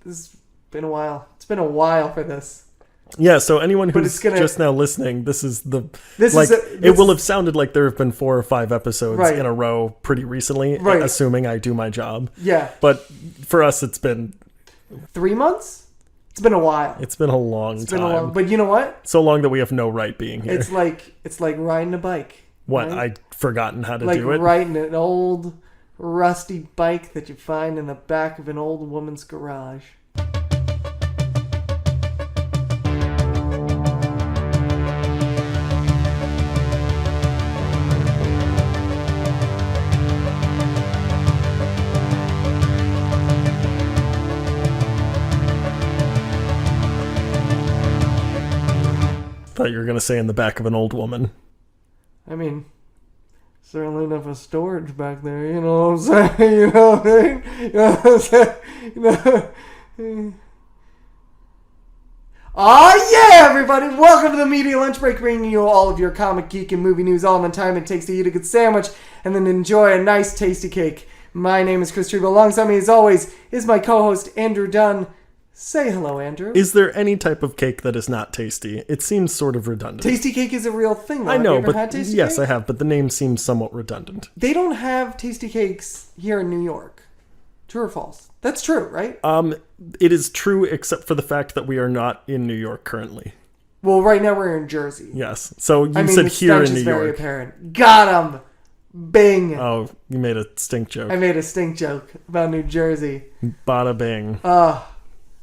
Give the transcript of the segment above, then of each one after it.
has been a while. It's been a while for this. Yeah, so anyone who's just now listening, it will have sounded like there have been 4 or 5 episodes in a row pretty recently, assuming I do my job. Yeah. But for us, it's been 3 months? It's been a while. It's been a long time. But you know what? So long that we have no right being here. It's like riding a bike. What? Right? I'd forgotten how to do it? Like riding an old, rusty bike that you find in the back of an old woman's garage. Thought you were going to say in the back of an old woman. I mean, certainly enough of storage back there, you know what I'm saying? You know what I mean? You know what I'm saying? You know? Oh yeah, everybody! Welcome to the Media Lunch Break, bringing you all of your comic, geek, and movie news all in the time it takes to eat a good sandwich and then enjoy a nice, tasty cake. My name is Chris Trebo. Alongside me, as always, is my co-host, Andrew Dunn. Say hello, Andrew. Is there any type of cake that is not tasty? It seems sort of redundant. Tasty cake is a real thing, though. I know, but yes, cake? I have, but the name seems somewhat redundant. They don't have tasty cakes here in New York. True or false? That's true, right? It is true, except for the fact that we are not in New York currently. Well, right now we're in Jersey. Yes. So you said here in New York. Very apparent. Got him. Bing. Oh, you made a stink joke. I made a stink joke about New Jersey. Bada bing.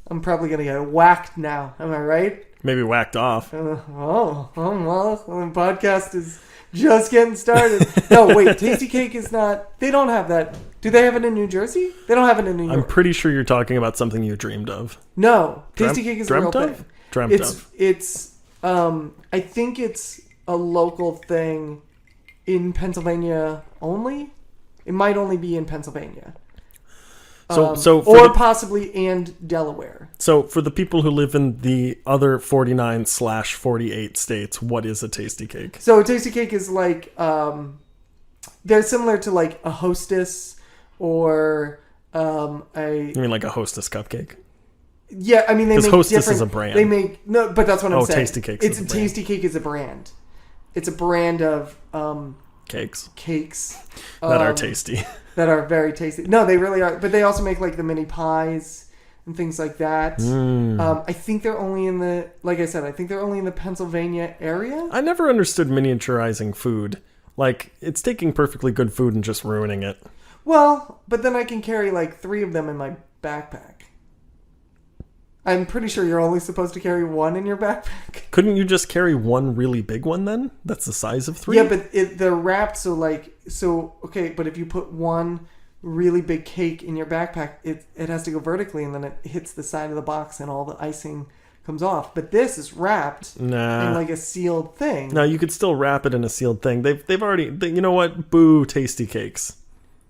I'm probably going to get whacked now. Am I right? Maybe whacked off. Well, the podcast is just getting started. No, wait. Tasty cake is not... They don't have that. Do they have it in New Jersey? They don't have it in New York. I'm pretty sure you're talking about something you dreamed of. No. Tasty cake is a real thing. Dreamt of. It's I think it's a local thing in Pennsylvania only. It might only be in Pennsylvania. Possibly and Delaware. So for the people who live in the other 49/48 states, what is a tasty cake? So a tasty cake is like they're similar to like a Hostess or You mean like a Hostess cupcake? Yeah, I mean they make Hostess is a brand. They make but that's what I'm saying. Tasty Cakes. It's a Tasty Cake is a brand. It's a brand of cakes that are tasty. That are very tasty. No, they really are. But they also make like the mini pies and things like that. I think they're only in the, like I said, I think they're only in the Pennsylvania area. I never understood miniaturizing food. Like, it's taking perfectly good food and just ruining it. Well, but then I can carry like 3 of them in my backpack. I'm pretty sure you're only supposed to carry 1 in your backpack. Couldn't you just carry 1 really big one then? That's the size of 3? Yeah, but they're wrapped okay, but if you put 1 really big cake in your backpack, it has to go vertically and then it hits the side of the box and all the icing comes off. But this is wrapped in like a sealed thing. No, you could still wrap it in a sealed thing. They've already, you know what? Boo, tasty cakes.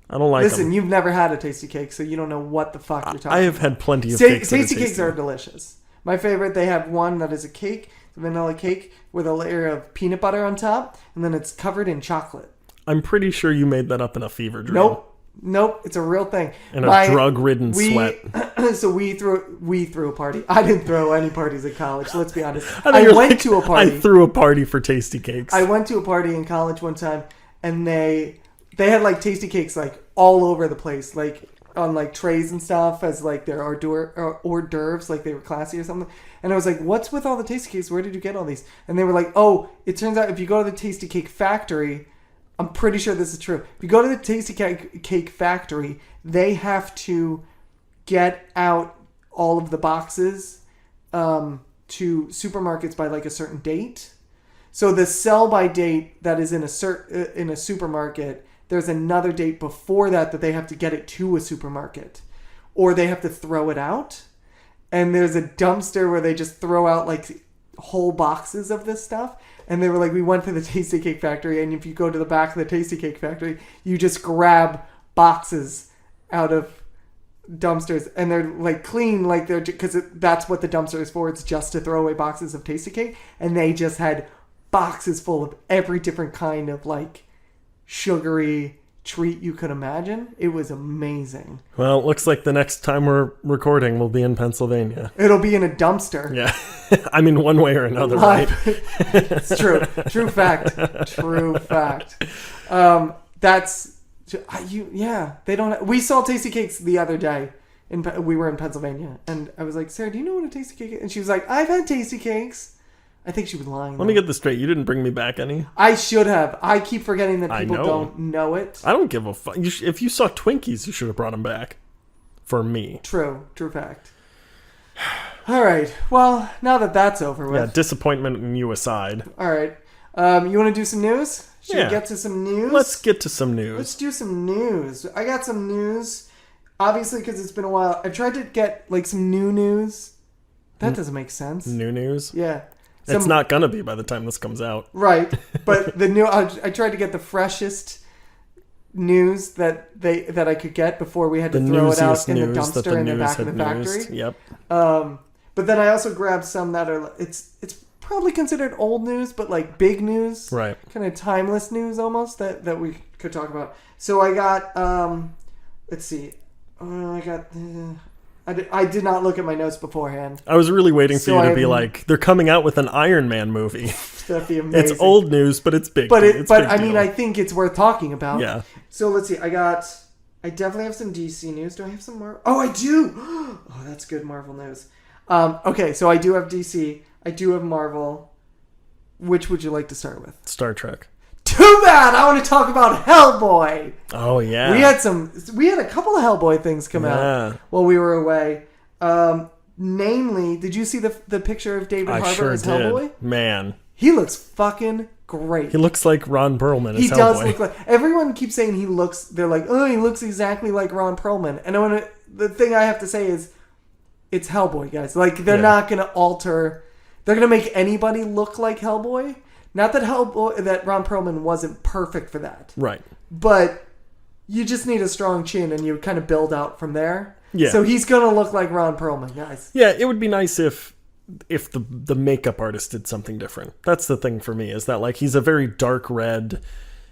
I don't like them. Listen, you've never had a tasty cake, so you don't know what the fuck you're talking about. I have had plenty of cakes. Tasty cakes are delicious. My favorite, they have one that is a cake, a vanilla cake, with a layer of peanut butter on top, and then it's covered in chocolate. I'm pretty sure you made that up in a fever dream. Nope, it's a real thing. In a drug-ridden sweat. So we threw a party. I didn't throw any parties in college, let's be honest. I went to a party. I threw a party for tasty cakes. I went to a party in college one time, and they had like tasty cakes like all over the place, like on like trays and stuff as like their hors d'oeuvres, like they were classy or something. And I was like, what's with all the tasty cakes? Where did you get all these? And they were like, oh, it turns out if you go to the Tasty Cake Factory, I'm pretty sure this is true. If you go to the Tasty Cake Factory, they have to get out all of the boxes to supermarkets by like a certain date. So the sell by date that is in a supermarket, there's another date before that they have to get it to a supermarket, or they have to throw it out. And there's a dumpster where they just throw out like whole boxes of this stuff. And they were like, we went to the Tasty Cake Factory, and if you go to the back of the Tasty Cake Factory, you just grab boxes out of dumpsters, and they're like clean, like they're, because that's what the dumpster is for. It's just to throw away boxes of Tasty Cake. And they just had boxes full of every different kind of like sugary treat you could imagine. It was amazing. Well, it looks like the next time we're recording will be in Pennsylvania. It'll be in a dumpster. Yeah. I mean, one way or another, right? It's true. True fact. True fact. They don't. We saw Tasty Cakes the other day. We were in Pennsylvania, and I was like, Sarah, do you know what a Tasty Cake is? And she was like, I've had Tasty Cakes. I think she was lying. Let me get this straight. You didn't bring me back any? I should have. I keep forgetting that people don't know it. I don't give a fuck. If you saw Twinkies, you should have brought them back. For me. True. True fact. All right. Well, now that that's over with. Yeah, disappointment in you aside. All right. You want to do some news? Should we get to some news? Let's get to some news. Let's do some news. I got some news. Obviously, because it's been a while. I've tried to get like some new news. That doesn't make sense. New news? Yeah. It's not gonna be by the time this comes out, right? But I tried to get the freshest news that I could get before we had to throw it out in the dumpster in the back of the factory. Yep. But then I also grabbed some that are it's probably considered old news, but like big news, right? Kind of timeless news almost that we could talk about. So I got let's see, I did not look at my notes beforehand. I was really waiting for you to be like, they're coming out with an Iron Man movie. That'd be amazing. It's old news, but it's big. But I mean, I think it's worth talking about. Yeah. So let's see. I definitely have some DC news. Do I have some Marvel? Oh, I do. Oh, that's good Marvel news. Okay, so I do have DC. I do have Marvel. Which would you like to start with? Star Trek. Too bad. I want to talk about HELLBOY. Oh yeah. We had a couple of HELLBOY things come out while we were away. Namely, did you see the picture of David Harbour as HELLBOY? Man, he looks fucking great. He looks like Ron Perlman as He HELLBOY. does look like. Everyone keeps saying he looks. They're like, oh, he looks exactly like Ron Perlman. And the thing I have to say is, it's HELLBOY, guys. Like they're not gonna alter. They're gonna make anybody look like HELLBOY. Not that that Ron Perlman wasn't perfect for that. Right. But you just need a strong chin and you kind of build out from there. Yeah. So he's going to look like Ron Perlman, guys. Yeah, it would be nice if the makeup artist did something different. That's the thing for me, is that like he's a very dark red.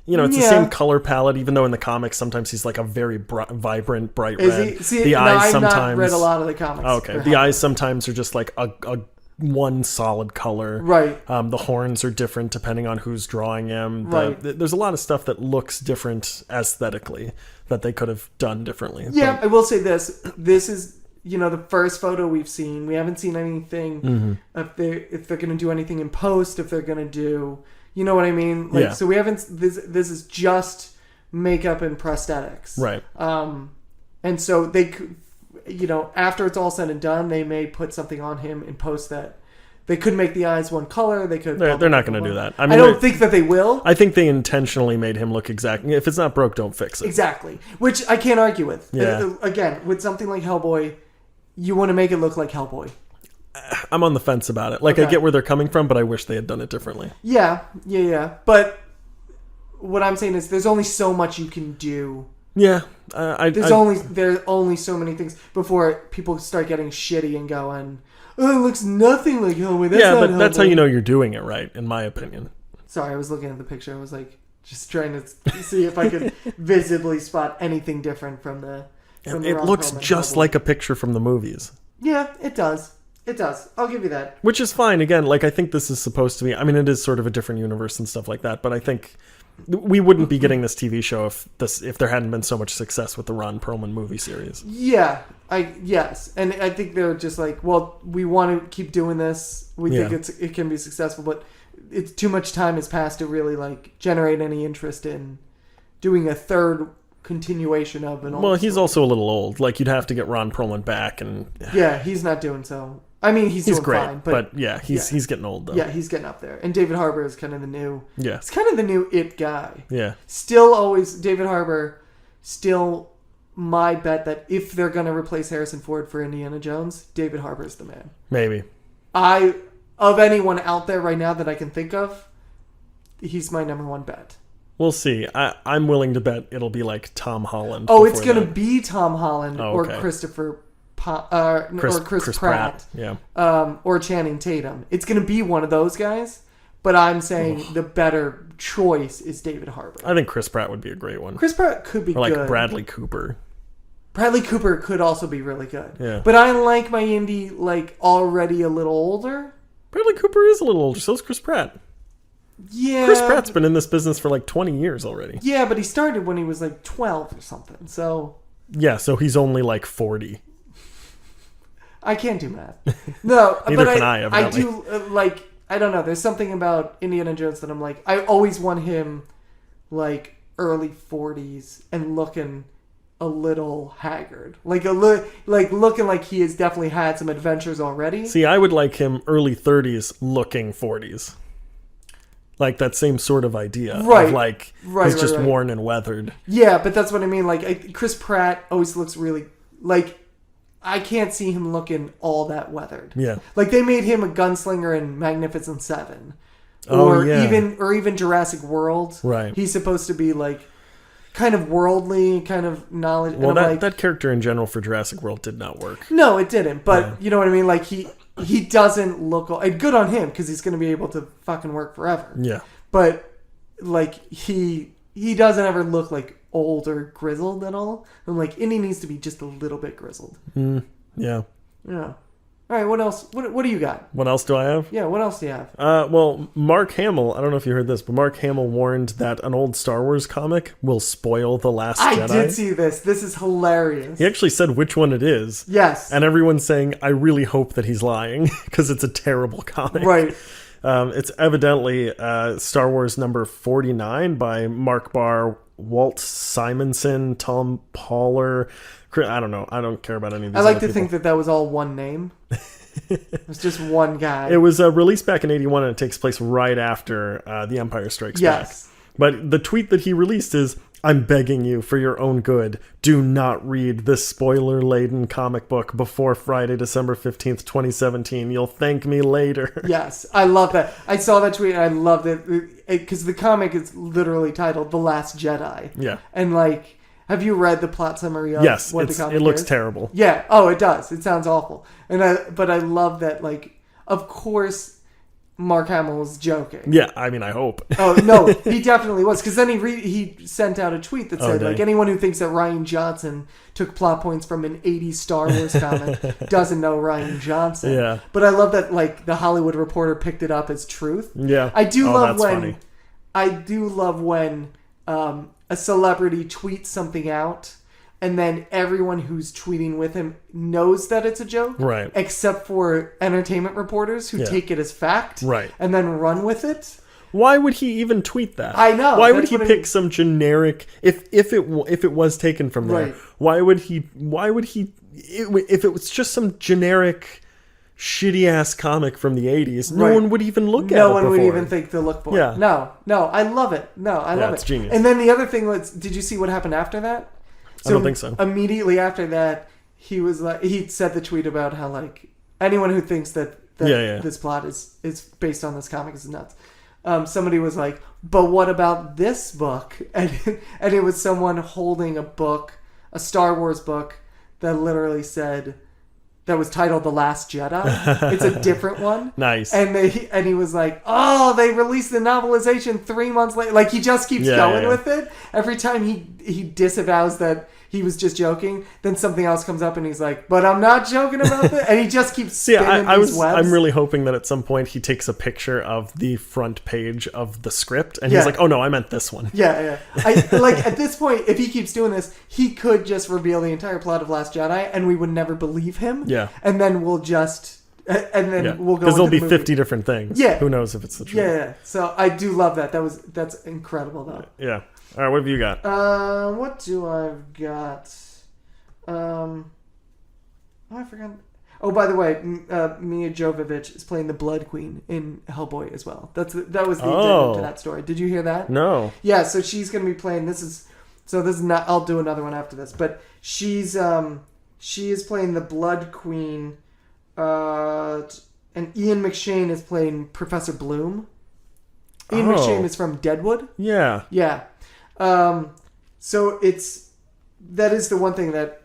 You know, it's the same color palette, even though in the comics sometimes he's like a very vibrant, bright red. See, I've not read a lot of the comics. Oh, okay. The eyes sometimes are just like a one solid color. Right. The horns are different depending on who's drawing them. There's a lot of stuff that looks different aesthetically that they could have done differently. Yeah, I will say this. This is, the first photo we've seen. We haven't seen anything if they're going to do anything in post, if they're going to do, you know what I mean? Like, so we haven't, this is just makeup and prosthetics. Right. And so they could, after it's all said and done, they may put something on him and post that. They could make the eyes one color. They could. They're not going to do that. I don't think that they will. I think they intentionally made him look exactly. If it's not broke, don't fix it. Exactly. Which I can't argue with. Yeah. Again, with something like HELLBOY, you want to make it look like HELLBOY. I'm on the fence about it. Like, I get where they're coming from, but I wish they had done it differently. Yeah. But what I'm saying is there's only so much you can do. Yeah. There's only so many things before people start getting shitty and going, oh, it looks nothing like HELLBOY. That's how you know you're doing it right, in my opinion. Sorry, I was looking at the picture. I was like, just trying to see if I could visibly spot anything different from the. It looks just like a picture from the movies. Yeah, it does. It does. I'll give you that. Which is fine. Again, like, I think this is supposed to be. I mean, it is sort of a different universe and stuff like that. But I think we wouldn't be getting this TV show if there hadn't been so much success with the Ron Perlman movie series. Yeah, yes, and I think they're just like, well, we want to keep doing this. We think it can be successful, but it's too much time has passed to really like generate any interest in doing a third continuation of an old. Well, he's also a little old. Like, you'd have to get Ron Perlman back, and yeah, he's not doing so. I mean, he's doing great, fine, but he's getting old though. Yeah, he's getting up there. And David Harbour is kind of the new. Yeah, he's kind of the new it guy. Yeah, David Harbour, still my bet that if they're gonna replace Harrison Ford for Indiana Jones, David Harbour is the man. Maybe. Of anyone out there right now that I can think of, he's my number one bet. We'll see. I'm willing to bet it'll be like Tom Holland. Oh, it's gonna be Tom Holland or Christopher. Chris Pratt. Yeah. Or Channing Tatum. It's going to be one of those guys. But I'm saying the better choice is David Harbour. I think Chris Pratt would be a great one. Chris Pratt could be or like good. Bradley Cooper. Bradley Cooper could also be really good. Yeah. But I like my Indy like already a little older. Bradley Cooper is a little older, so is Chris Pratt. Yeah. Chris Pratt's been in this business for like 20 years already. Yeah, but he started when he was like 12 or something. So Yeah, so he's only like 40. I can't do math. No, Neither but can I, evidently. I do like I don't know. There's something about Indiana Jones that I'm like I always want him like early 40s and looking a little haggard, like looking like he has definitely had some adventures already. See, I would like him early 30s looking 40s. Like that same sort of idea. Right. Of like, Right, he's just right. worn and weathered. Yeah, but that's what I mean. Like Chris Pratt always looks really like I can't see him looking all that weathered. Yeah. Like they made him a gunslinger in Magnificent Seven, Oh, or yeah. even Jurassic World. Right. He's supposed to be like kind of worldly, kind of knowledge. Well, and I'm that character in general for Jurassic World did not work. No, it didn't. But Yeah. you know what I mean. Like he doesn't look. And good on him because he's going to be able to fucking work forever. Yeah. But like he doesn't ever look like old or grizzled at all. I'm like, Indy needs to be just a little bit grizzled. Yeah. Yeah. All right. What else? What do you got? What else do I have? Yeah. What else do you have? Well, Mark Hamill, I don't know if you heard this, but Mark Hamill warned that an old Star Wars comic will spoil The Last I Jedi. did see this. This is hilarious. He actually said which one it is. Yes. And everyone's saying, I really hope that he's lying because it's a terrible comic. Right. It's evidently Star Wars number 49 by Mark Barr, Walt Simonson, Tom Poehler. I don't know. I don't care about any of these. I like other to people. think that was all one name. It's just one guy. It was released back in 81 and it takes place right after The Empire Strikes Back. Yes. But the tweet that he released is, I'm begging you for your own good, do not read this spoiler-laden comic book before Friday, December 15th, 2017. You'll thank me later. Yes, I love that. I saw that tweet and I loved it because the comic is literally titled The Last Jedi. Yeah. And like, have you read the plot summary of Yes, what the comic it looks is? terrible. Yeah. Oh, it does. It sounds awful. But I love that. Like, of course, Mark Hamill was joking. Yeah, I mean, I hope. Oh no, he definitely was. Because then he sent out a tweet that said, like, anyone who thinks that Rian Johnson took plot points from an 80s Star Wars comic doesn't know Rian Johnson. Yeah. But I love that, like, the Hollywood Reporter picked it up as truth. Yeah. I do love that's when funny. I do love when a celebrity tweets something out and then everyone who's tweeting with him knows that it's a joke. Right. Except for entertainment reporters who take it as fact. Right. And then run with it. Why would he even tweet that? I know. Why would that's he what I pick mean. some generic if it was taken from there? Right. Why would he if it was just some generic shitty ass comic from the 80s, no Right. one would even look at it. No one would before. even think to look for Yeah. it. No, I love it. No, I love it's it. genius. And then the other thing was, did you see what happened after that? I don't think so. Immediately after that, he was like, he said the tweet about how like anyone who thinks that this plot is based on this comic is nuts. Somebody was like, but what about this book? And it was someone holding a book, a Star Wars book that literally said, that was titled The Last Jedi. It's a different one. Nice. And he was like, oh, they released the novelization 3 months later. Like, he just keeps going with it. Every time he disavows that he was just joking, then something else comes up and he's like, but I'm not joking about it. And he just keeps spinning these webs. I'm really hoping that at some point he takes a picture of the front page of the script and he's like, oh no, I meant this one. Yeah. Like, at this point, if he keeps doing this, he could just reveal the entire plot of Last Jedi and we would never believe him. Yeah. And then we'll just... And then we'll go because there'll into be the movie. 50 different things. Yeah. Who knows if it's the truth. Yeah. So I do love that. That's incredible though. Yeah. All right, what have you got? What do I've got? I forgot. Oh, by the way, Mia Jovovich is playing the Blood Queen in Hellboy as well. That was the addendum to that story. Did you hear that? No. Yeah, so she's going to be playing. This is not. I'll do another one after this, but she is playing the Blood Queen, and Ian McShane is playing Professor Bloom. Ian McShane is from Deadwood. Yeah. Yeah. So that is the one thing that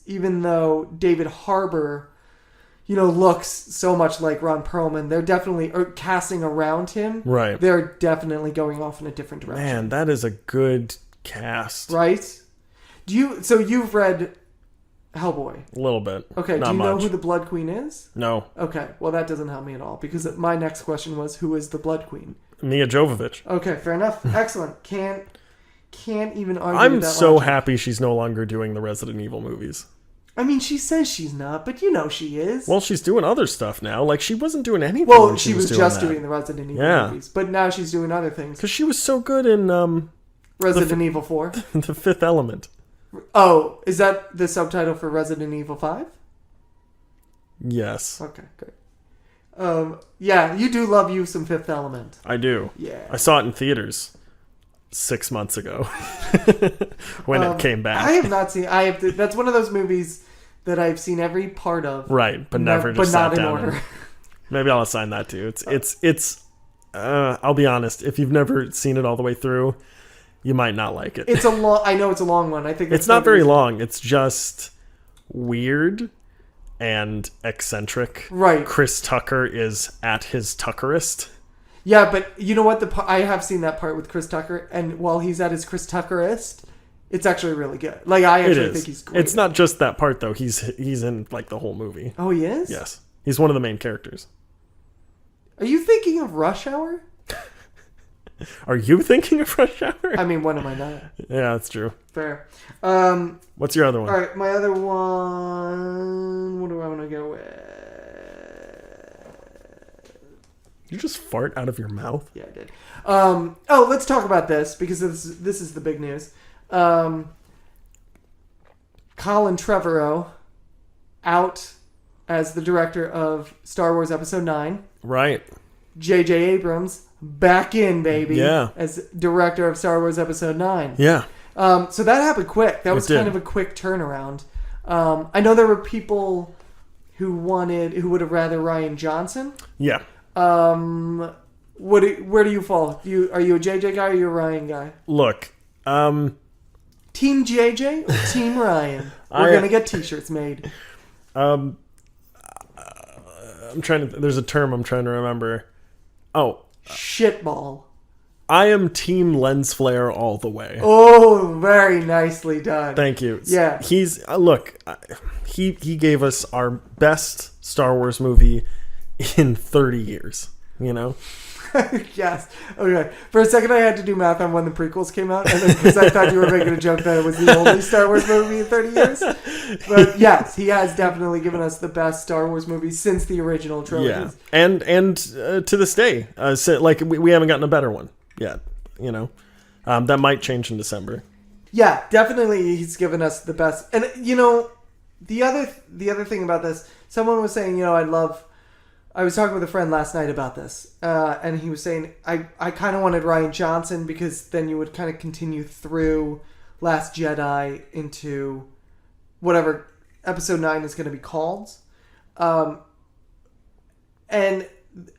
even though David Harbour, looks so much like Ron Perlman, they're definitely casting around him. Right. They're definitely going off in a different direction. Man, that is a good cast. Right? So you've read Hellboy. A little bit. Okay, Not do you know much. who the Blood Queen is? No. Okay, well that doesn't help me at all because my next question was who is the Blood Queen? Mia Jovovich. Okay, fair enough. Excellent. Can't even argue I'm with that so logic. happy she's no longer doing the Resident Evil movies. I mean, she says she's not, but she is. Well, she's doing other stuff now. Like, she wasn't doing anything Well, when she was doing just that. doing the Resident Evil Yeah. movies, but now she's doing other things. Because she was so good in Resident Evil 4. The Fifth Element. Oh, is that the subtitle for Resident Evil 5? Yes. Okay, great. Yeah, you do love you some Fifth Element. I do. Yeah. I saw it in theaters 6 months ago when it came back. I have not seen. That's one of those movies that I've seen every part of. Right, but never just not sat in down. order. And, maybe I'll assign that to you. It's. I'll be honest. If you've never seen it all the way through, you might not like it. It's a long. I know it's a long one. I think it's not very long. It's just weird and eccentric. Right. Chris Tucker is at his Tuckerist. Yeah, but you know what? I have seen that part with Chris Tucker, and while he's at his Chris Tuckerist, it's actually really good. Like I actually think he's great. It's not just that part though. He's in like the whole movie. Oh, he is? Yes, he's one of the main characters. Are you thinking of Rush Hour? Are you thinking of Rush Hour? I mean, when am I not? Yeah, that's true. Fair. What's your other one? All right, my other one. What do I want to go with? You just fart out of your mouth? Yeah, I did. Let's talk about this because this is the big news. Colin Trevorrow out as the director of Star Wars Episode 9. Right. J.J. Abrams back in, baby. Yeah. As director of Star Wars Episode 9. Yeah. So that happened quick. That was kind of a quick turnaround. I know there were people who would have rather Rian Johnson. Yeah. Where do you fall? Are you a JJ guy or are you a Ryan guy? Look, Team JJ or Team Ryan? We're gonna get T-shirts made. I'm trying to. There's a term I'm trying to remember. Oh, shitball. I am Team Lens Flare all the way. Oh, very nicely done. Thank you. Yeah. He's look. He gave us our best Star Wars movie in 30 years. You know. Yes. Okay. For a second, I had to do math on when the prequels came out, and because I thought you were making a joke that it was the only Star Wars movie in 30 years. But yes, he has definitely given us the best Star Wars movie since the original trilogy. Yeah, and to this day, like we haven't gotten a better one yet. You know, that might change in December. Yeah, definitely, he's given us the best. And you know, the other thing about this, someone was saying, I was talking with a friend last night about this, and he was saying, I kind of wanted Rian Johnson because then you would kind of continue through Last Jedi into whatever Episode 9 is going to be called. And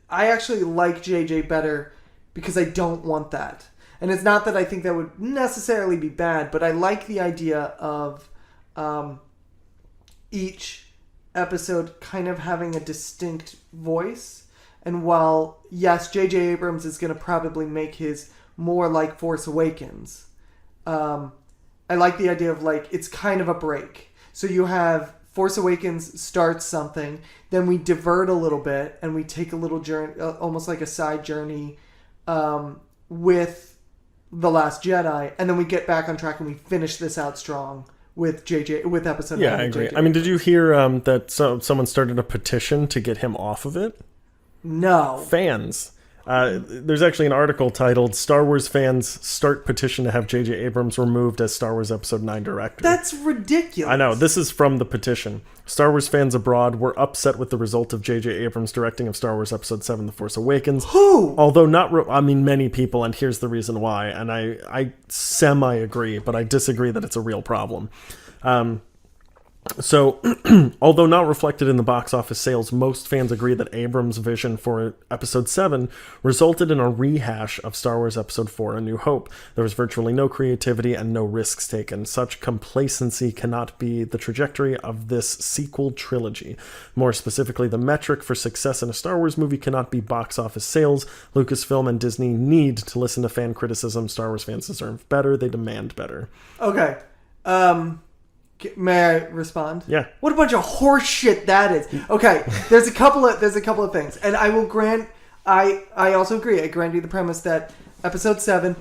I actually like JJ better because I don't want that. And it's not that I think that would necessarily be bad, but I like the idea of each episode kind of having a distinct voice. And while, yes, J.J. Abrams is going to probably make his more like Force Awakens, I like the idea of like it's kind of a break. So you have Force Awakens starts something, then we divert a little bit and we take a little journey, almost like a side journey with The Last Jedi, and then we get back on track and we finish this out strong with Episode 9. Yeah, I agree. I mean, did you hear that someone started a petition to get him off of it? No. Fans. There's actually an article titled "Star Wars Fans Start Petition to Have J.J. Abrams Removed as Star Wars Episode 9 Director." That's ridiculous. I know. This is from the petition. Star Wars fans abroad were upset with the result of J.J. Abrams' directing of Star Wars Episode 7 The Force Awakens. Who? Although many people, and here's the reason why, and I semi-agree, but I disagree that it's a real problem. So, although not reflected in the box office sales, most fans agree that Abrams' vision for Episode 7 resulted in a rehash of Star Wars Episode 4, A New Hope. There was virtually no creativity and no risks taken. Such complacency cannot be the trajectory of this sequel trilogy. More specifically, the metric for success in a Star Wars movie cannot be box office sales. Lucasfilm and Disney need to listen to fan criticism. Star Wars fans deserve better. They demand better. Okay. May I respond? Yeah. What a bunch of horse shit that is. Okay, there's a couple of things, and I will grant. I also agree. I grant you the premise that Episode 7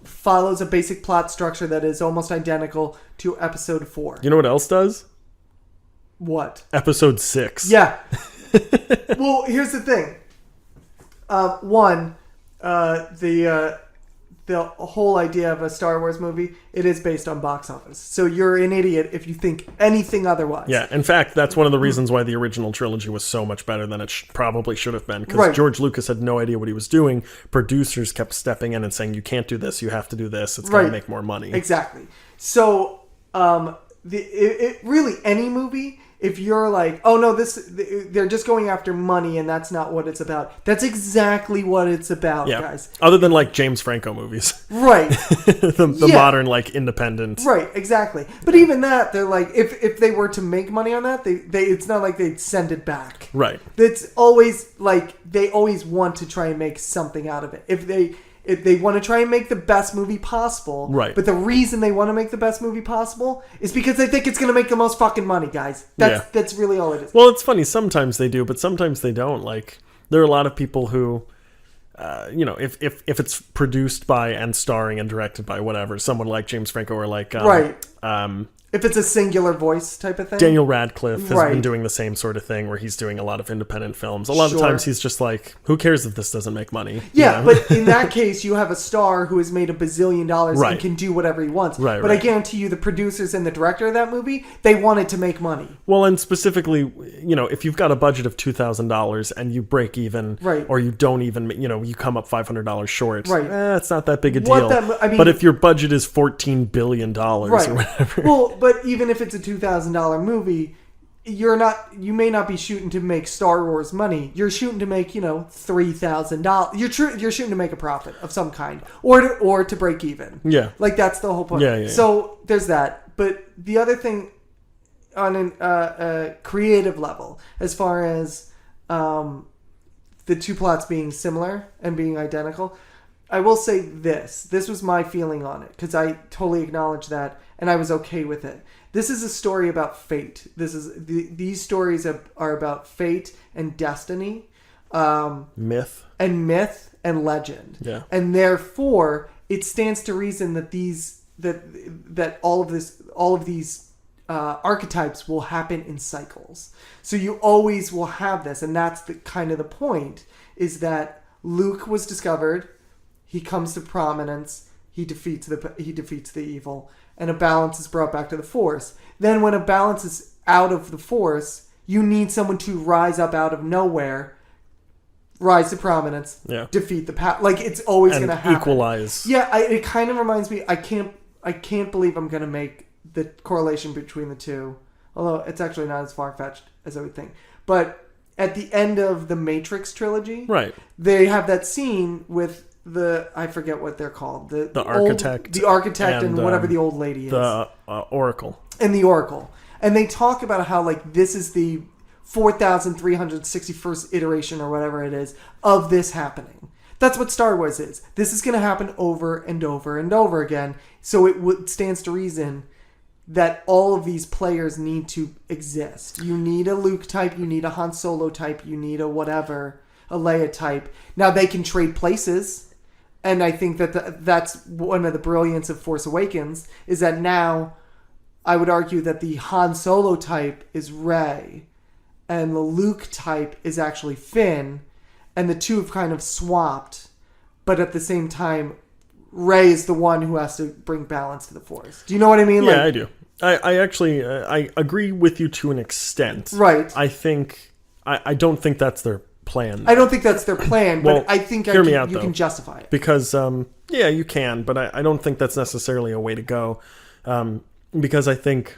follows a basic plot structure that is almost identical to Episode 4. You know what else does? What? Episode 6. Yeah. Well, here's the thing. One, the whole idea of a Star Wars movie, it is based on box office. So you're an idiot if you think anything otherwise. Yeah, in fact, that's one of the reasons why the original trilogy was so much better than it probably should have been. Because Right. George Lucas had no idea what he was doing. Producers kept stepping in and saying, you can't do this, you have to do this. It's going to make more money. Exactly. So, really, any movie, if you're like, oh no, they're just going after money and that's not what it's about. That's exactly what it's about, guys. Other than like James Franco movies. Right. the modern like independent. Right, exactly. But even that, they're like, if they were to make money on that, they it's not like they'd send it back. Right. It's always like they always want to try and make something out of it. If they want to try and make the best movie possible, right? But the reason they want to make the best movie possible is because they think it's going to make the most fucking money, guys. That's really all it is. Well, it's funny. Sometimes they do, but sometimes they don't. Like there are a lot of people who, if it's produced by and starring and directed by whatever, someone like James Franco or like if it's a singular voice type of thing. Daniel Radcliffe has been doing the same sort of thing where he's doing a lot of independent films. A lot of times he's just like, who cares if this doesn't make money? Yeah, but in that case, you have a star who has made $1 billion and can do whatever he wants. Right, but I guarantee you the producers and the director of that movie, they wanted to make money. Well, and specifically, if you've got a budget of $2,000 and you break even, or you don't even, you come up $500 short, it's not that big a deal. But if your budget is $14 billion or whatever. Well, but even if it's a $2,000 movie, you may not be shooting to make Star Wars money. You're shooting to make, $3,000. You're shooting to make a profit of some kind, or to break even. Yeah, like that's the whole point. Yeah. So there's that. But the other thing, on a creative level, as far as the two plots being similar and being identical, I will say this. This was my feeling on it, because I totally acknowledge that, and I was okay with it. This is a story about fate. These stories are about fate and destiny, myth and legend. Yeah. And therefore, it stands to reason that that all of these archetypes will happen in cycles. So you always will have this, and that's the kind of the point, is that Luke was discovered. He comes to prominence. He defeats the evil, and a balance is brought back to the Force. Then when a balance is out of the Force, you need someone to rise up out of nowhere, rise to prominence, defeat the like it's always going to happen. Equalize. Yeah, it kind of reminds me. I can't believe I'm going to make the correlation between the two, although it's actually not as far-fetched as I would think. But at the end of the Matrix trilogy, they have that scene with I forget what they're called. The architect and whatever the old lady is. The Oracle. And the Oracle. And they talk about how like this is the 4,361st iteration or whatever it is of this happening. That's what Star Wars is. This is going to happen over and over and over again. So it stands to reason that all of these players need to exist. You need a Luke type. You need a Han Solo type. You need a whatever, a Leia type. Now they can trade places. And I think that that's one of the brilliance of Force Awakens, is that now I would argue that the Han Solo type is Rey and the Luke type is actually Finn, and the two have kind of swapped, but at the same time, Rey is the one who has to bring balance to the Force. Do you know what I mean? Yeah, I do. I actually I agree with you to an extent. Right. I don't think that's their plan. I don't think that's their plan, but I think you can justify it. Because, you can, but I don't think that's necessarily a way to go. Because I think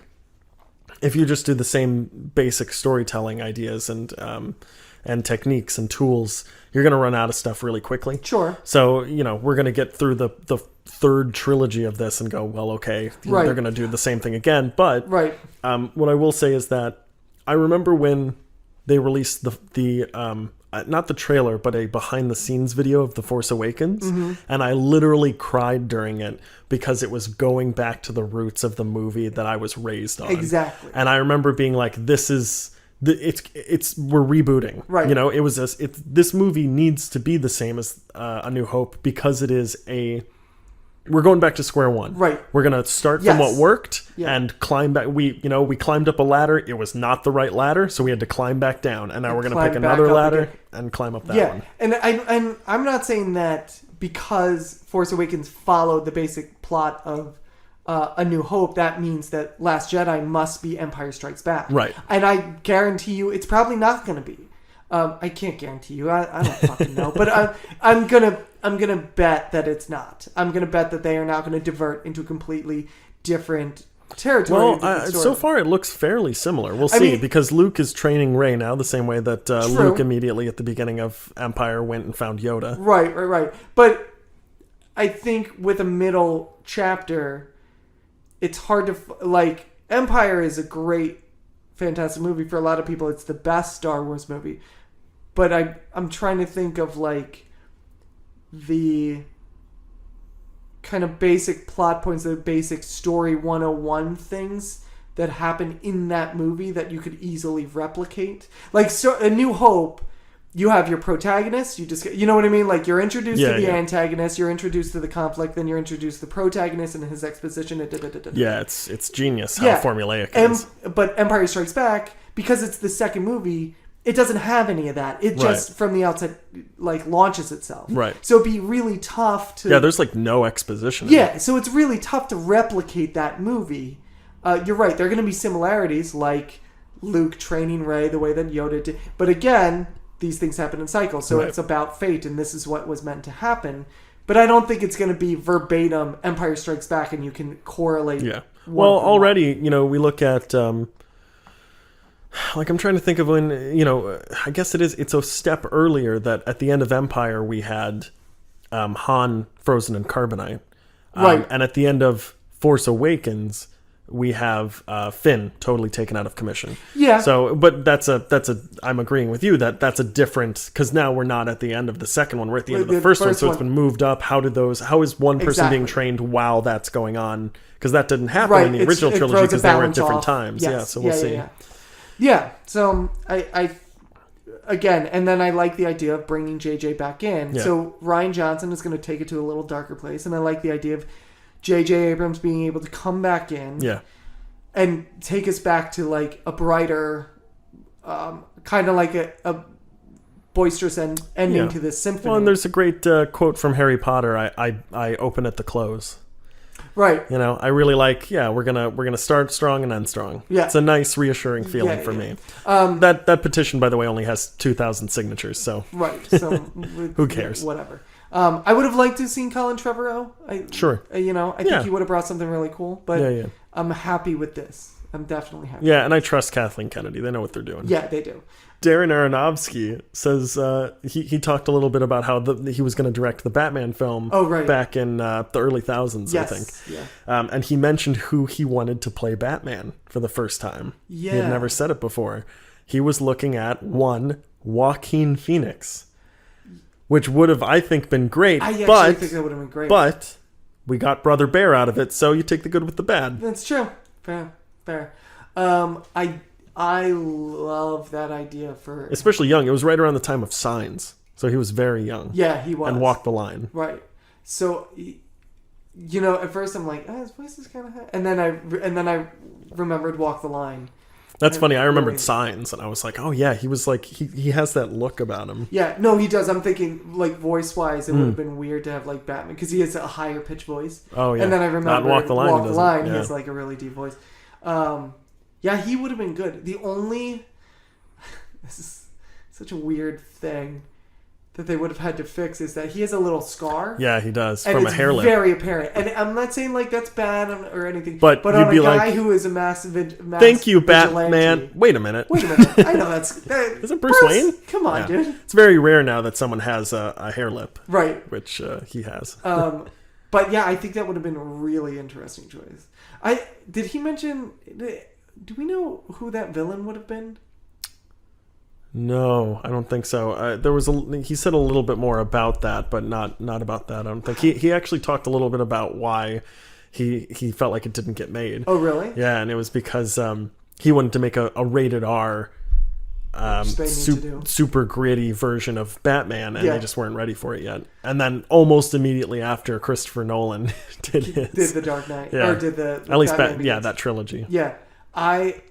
if you just do the same basic storytelling ideas and techniques and tools, you're going to run out of stuff really quickly. Sure. So, we're going to get through the third trilogy of this and go, well, okay, Right. they're going to do the same thing again. But Right. What I will say is that I remember when they released the not the trailer, but a behind the scenes video of The Force Awakens. Mm-hmm. And I literally cried during it because it was going back to the roots of the movie that I was raised on. Exactly. And I remember being like, this is, we're rebooting. Right. This movie needs to be the same as A New Hope because it is we're going back to square one. Right. We're going to start Yes. from what worked Yeah. and climb back. We climbed up a ladder. It was not the right ladder, so we had to climb back down. And now we're going to climb pick back another up ladder again. and climb up that Yeah, one. and I'm not saying that because Force Awakens followed the basic plot of A New Hope, that means that Last Jedi must be Empire Strikes Back. Right. And I guarantee you, it's probably not going to be. I can't guarantee you. I don't fucking know. But I'm gonna bet that it's not. I'm gonna bet that they are now going to divert into a completely different territory. Well, so far it looks fairly similar. We'll see, because Luke is training Rey now the same way that Luke immediately at the beginning of Empire went and found Yoda. Right. But I think with a middle chapter, it's hard to Empire is a great, fantastic movie for a lot of people. It's the best Star Wars movie. But I'm trying to think of the kind of basic plot points, the basic story 101 things that happen in that movie that you could easily replicate. A New Hope, you have your protagonist, you know what I mean? You're introduced to the antagonist, you're introduced to the conflict, then you're introduced to the protagonist and his exposition. Yeah, it's genius how formulaic it is. But Empire Strikes Back, because it's the second movie, it doesn't have any of that. It just, from the outset, launches itself. Right. So it'd be really tough to... Yeah, there's no exposition. Yeah, so it's really tough to replicate that movie. You're right, there are going to be similarities, like Luke training Rey the way that Yoda did. But again, these things happen in cycles, so it's about fate, and this is what was meant to happen. But I don't think it's going to be verbatim Empire Strikes Back, and you can correlate... Yeah. Well, already, we look at... I'm trying to think of when, I guess it's a step earlier that at the end of Empire we had Han frozen in carbonite. Right. And at the end of Force Awakens, we have Finn totally taken out of commission. Yeah. So, but I'm agreeing with you that's a different, because now we're not at the end of the second one, we're at the end of the first one, so it's been moved up. How is one person being trained while that's going on? Because that didn't happen in the original trilogy because they were at different times. Yes. Yeah, so we'll see. Yeah, so I again, and then I like the idea of bringing JJ back in. Yeah. So Rian Johnson is going to take it to a little darker place, and I like the idea of JJ Abrams being able to come back in, and take us back to a brighter, kind of like a boisterous ending to this symphony. Well, and there's a great quote from Harry Potter. I open at the close. Right. I really we're gonna start strong and end strong. Yeah. It's a nice, reassuring feeling for me. That petition, by the way, only has 2,000 signatures, so right. So who cares? Whatever. I would have liked to have seen Colin Trevorrow. Sure. I think he would have brought something really cool. But I'm happy with this. I'm definitely happy. Yeah, and I trust Kathleen Kennedy. They know what they're doing. Yeah, they do. Darren Aronofsky says he talked a little bit about how he was going to direct the Batman film back in the early thousands, I think. Yeah. And he mentioned who he wanted to play Batman for the first time. Yeah. He had never said it before. He was looking at Joaquin Phoenix, which would have, I think, been great. I actually think that would have been great. But we got Brother Bear out of it, so you take the good with the bad. That's true. Fair. I love that idea for... Especially young. It was right around the time of Signs. So he was very young. Yeah, he was. And walked the line. Right. So, at first I'm like, his voice is kind of high. And then I remembered Walk the Line. That's funny. I remembered Signs, and I was like, oh, yeah, he was he has that look about him. Yeah, no, he does. I'm thinking, voice-wise, it would have been weird to have, Batman, because he has a higher pitch voice. Oh, yeah. And then I remember Walk the Line, he has, a really deep voice. Yeah, he would have been good. This is such a weird thing. that they would have had to fix is that he has a little scar. Yeah, he does. And from it's a hair lip. very apparent. And I'm not saying like that's bad or anything. But on you'd a be guy like, who is a massive thank you, vigilante. Batman. Wait a minute. I know that's... Is it Bruce Wayne? Come on, Yeah. dude. It's very rare now that someone has a hair lip. Right. Which he has. But yeah, I think that would have been a really interesting choice. Did he mention... Do we know who that villain would have been? No, I don't think so. He said a little bit more about that, but not about that. I don't think he actually talked a little bit about why he felt like it didn't get made. Oh, really? Yeah, and it was because he wanted to make a rated R, super gritty version of Batman, and they just weren't ready for it yet. And then almost immediately after, Christopher Nolan did the Dark Knight, yeah. or did the at least Batman that trilogy. Yeah, I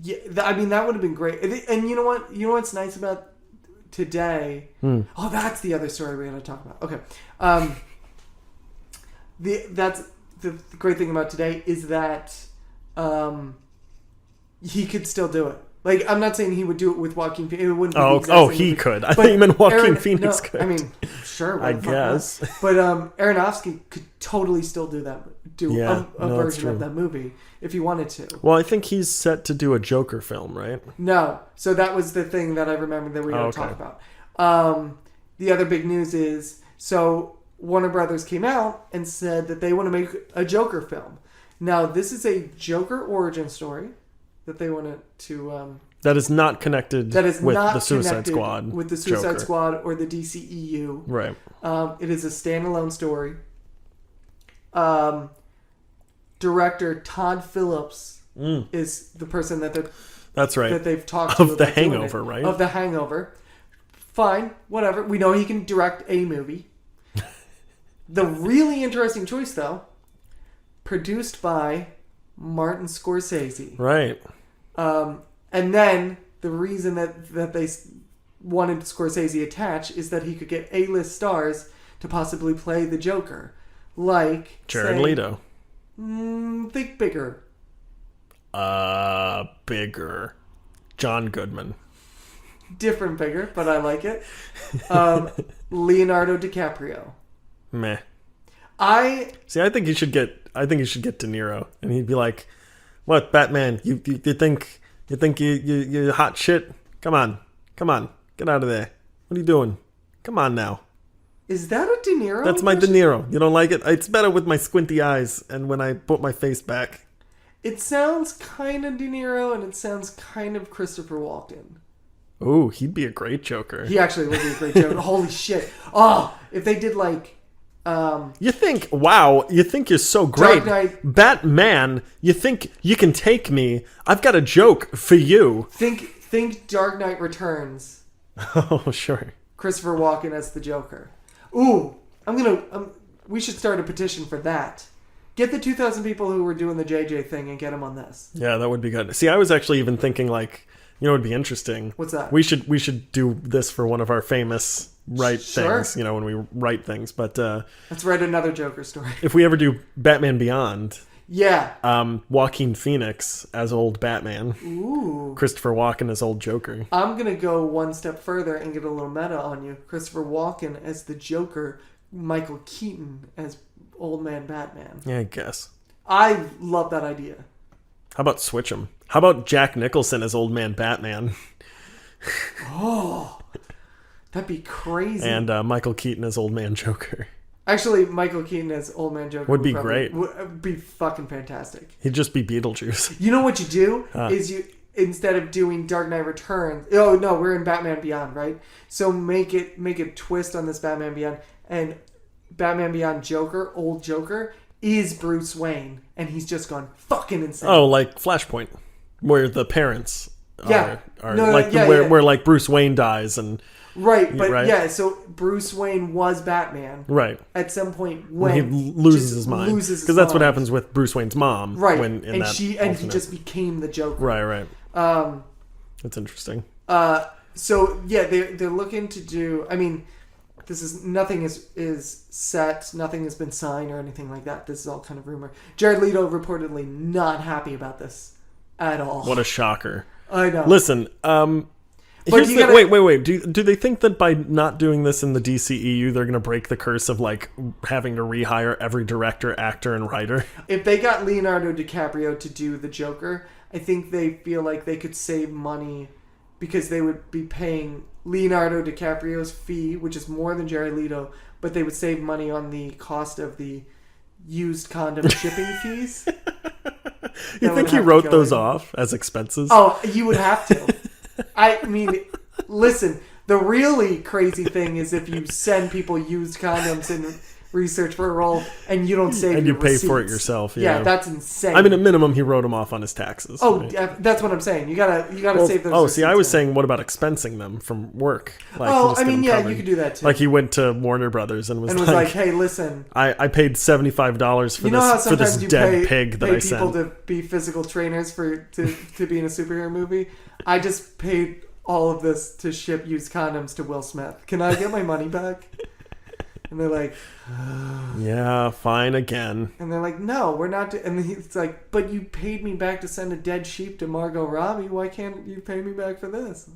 mean, that would have been great. And you know what? You know what's nice about today? Oh, that's the other story we're going to talk about. Okay. That's the great thing about today is that he could still do it. Like, I'm not saying he would do it with Joaquin Phoenix. It wouldn't be the exact same he movie. could. I think you meant Joaquin Phoenix could. I mean, sure. I guess. But Aronofsky could totally still do that. A version of that movie if he wanted to. Well, I think he's set to do a Joker film, right? No. So that was the thing that I remembered that we were going to talk about. The other big news is, so Warner Brothers came out and said that they want to make a Joker film. Now, this is a Joker origin story that they wanted to... that is not connected with the Suicide Squad. With the Suicide Joker. Squad or the DCEU. Right. It is a standalone story. Director Todd Phillips is the person that's right. that they've talked to of The Hangover, right? Of The Hangover. Fine, whatever. We know he can direct a movie. The really interesting choice, though, produced by Martin Scorsese. Right. And then the reason that they wanted Scorsese attached is that he could get A-list stars to possibly play the Joker. Like... Jared Leto. Think bigger. Bigger. John Goodman. Different bigger, but I like it. Leonardo DiCaprio. Meh. I think you should get De Niro, and he'd be like, "What, Batman? You think you're hot shit? Come on, get out of there. What are you doing? Come on now." Is that a De Niro? That's my De Niro. You don't like it? It's better with my squinty eyes and when I put my face back. It sounds kind of De Niro, and it sounds kind of Christopher Walken. Ooh, he'd be a great Joker. He actually would be a great Joker. Holy shit! Oh, if they did like. You think you're so great. Dark Knight. Batman, you think you can take me. I've got a joke for you. Think Dark Knight Returns. Oh, sure. Christopher Walken as the Joker. Ooh, we should start a petition for that. Get the 2,000 people who were doing the JJ thing and get them on this. Yeah, that would be good. See, I was actually even thinking like, you know, it would be interesting. What's that? We should do this for one of our famous things, you know, when we write things. But let's write another Joker story. If we ever do Batman Beyond, yeah, Joaquin Phoenix as old Batman, ooh, Christopher Walken as old Joker. I'm gonna go one step further and get a little meta on you. Christopher Walken as the Joker, Michael Keaton as old man Batman. Yeah, I guess. I love that idea. How about switch them? How about Jack Nicholson as old man Batman? Oh, that'd be crazy. And Michael Keaton as old man Joker. Actually, Michael Keaton as old man Joker would be great. Would be fucking fantastic. He'd just be Beetlejuice. You know what you do is you, instead of doing Dark Knight Returns. Oh no, we're in Batman Beyond, right? So make a twist on this Batman Beyond, and Batman Beyond Joker, old Joker, is Bruce Wayne, and he's just gone fucking insane. Oh, like Flashpoint, where the parents are where like Bruce Wayne dies and right, but yeah, so Bruce Wayne was Batman, right? At some point when he loses his mind, because that's what happens with Bruce Wayne's mom, right? When and he just became the Joker, right. That's interesting. So yeah, they're looking to do. I mean, nothing is set, nothing has been signed or anything like that. This is all kind of rumor. Jared Leto reportedly not happy about this at all. What a shocker! I know. Listen, But wait. Do they think that by not doing this in the DCEU, they're going to break the curse of like having to rehire every director, actor, and writer? If they got Leonardo DiCaprio to do the Joker, I think they feel like they could save money because they would be paying Leonardo DiCaprio's fee, which is more than Jared Leto, but they would save money on the cost of the used condom shipping fees. You think he wrote those off as expenses? Oh, you would have to. I mean, listen, the really crazy thing is if you send people used condoms and research for a role and you don't save and you pay receipts. for it yourself. Yeah, that's insane. I mean, at minimum, he wrote them off on his taxes. Oh, right? yeah, that's what I'm saying. You gotta save those. Oh, see, I was saying, what about expensing them from work? Like, you could do that too. Like he went to Warner Brothers and was like, "Hey, listen, I paid $75 for this dead pig that I sent." People to be physical trainers to be in a superhero movie. I just paid all of this to ship used condoms to Will Smith. Can I get my money back? And they're like, yeah, fine again. And they're like, no, we're not. And it's like, but you paid me back to send a dead sheep to Margot Robbie. Why can't you pay me back for this?